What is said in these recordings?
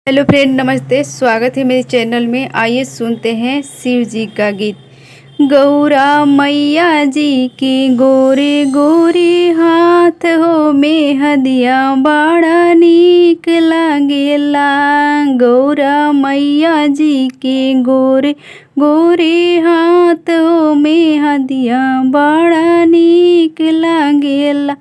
Hello friend, नमस्ते। स्वागत है मेरे चैनल में। आइए सुनते हैं शिव जी का गीत। गौरा मैया जी के गोरे गोरे हाथ हो में हदिया बड़ा नीक लागेला। गौरा मैया जी के गोरे गोरे हाथ हो में हदिया बड़ा नीक लागेला।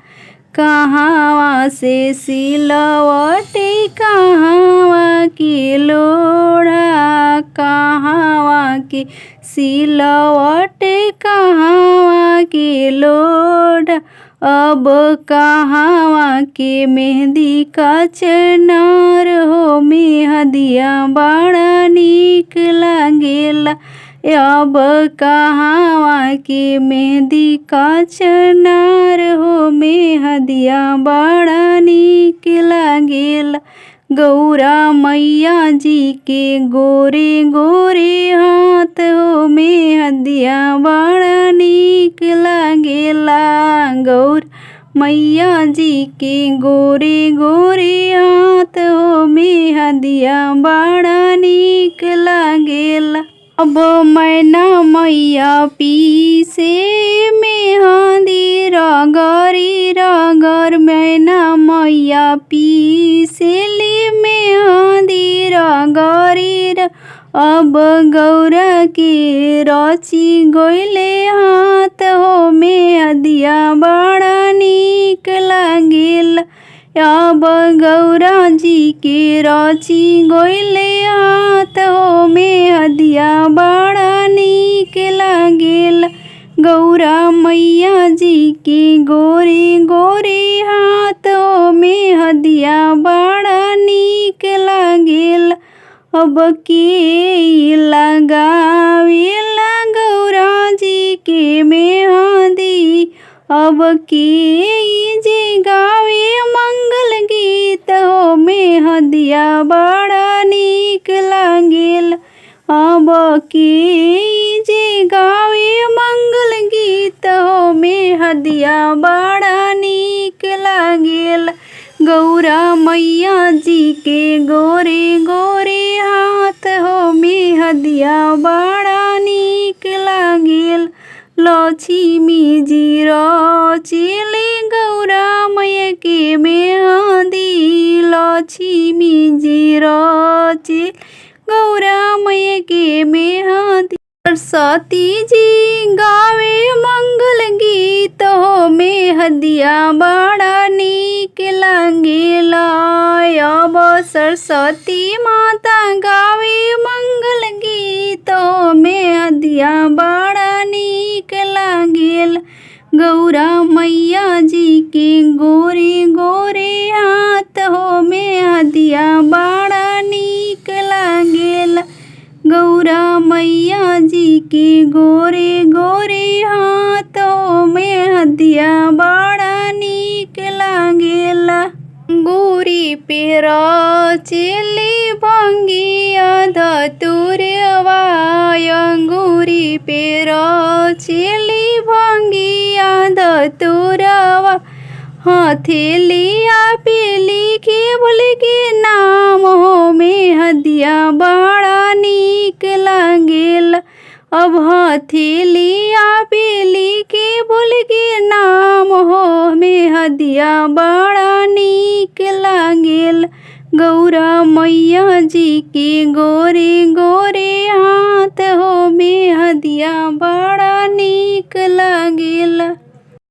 कहवा से सिलवटे कहवा के लोढ़ा, कहवा के सिलवटे कहवा के लोढ़ा। अब कहवा के मेहंदी का चनार हो मेहदिया बड़ा नीक लागेला। अब कहवा के मेहंदी का चनार हो मेहदिया बड़ा नीक लागेला। गौरा मैया जी के गोरे गोरे हाथ हो मेहदिया बड़ा नीक लागेला। गौरा मैया जी के गोरे गोरे हाथ हो मेहदिया बड़ा नीक लागेला। अब मैना मैया पीसे मेहंदी रगरी रगर, मैना मैया पीसेली मेहंदी रगरी र। अब गौरा के रची गइले हाथ हो मेहदिया बड़ा नीक लागेला। अब गौरा जी के रची गइले हाथ हो मेहदिया बड़ा नीक लागेला। गौरा मैया जी के गोरे गोरे हाथ हो मेहदिया बड़ा नीक लागेला। अब के लगावेला गौरा जी के मेहंदी, अब के जे गावे मंगल गीत हो मेहदिया बड़ा नीक लागेला। अब के जे गावे मंगल गीत हो मेहदिया बड़ा नीक लागेला। गौरा मैया जी के गोरे गोरे हाथ हो मेहदिया बड़ा नीक लागेला। लक्ष्मी जी रचिले गौरा मैया के मेहंदी, लक्ष्मी जी रचिले गौरा मैया के मेहंदी। सरस्वती जी गावे मंगल गीत हो मेहदिया बड़ा नीक लागेला। अब सरस्वती माता गावे मंगल गीत हो मेहदिया बड़ा नीक लागेला। गौरा मैया जी के गोरे गोरे हाथ हो मेहदिया बड़ा नीक लागेला। गौरा मैया जी के गोरे गोरे हाथ हो मेहदिया बड़ा नीक लागेला। अंगूरी पे रचिली भंगिया धतुरवा, अंगूरी पे रचिली भंगिया धतुरवा। हथेलिया पे लिखे बोल के नाम हो मेहदिया बड़ा नीक लागेला। अब हथेलिया पे लिखे बोल के नाम हो मेहदिया बड़ा नीक लागेला। गौरा मैया जी के गोरे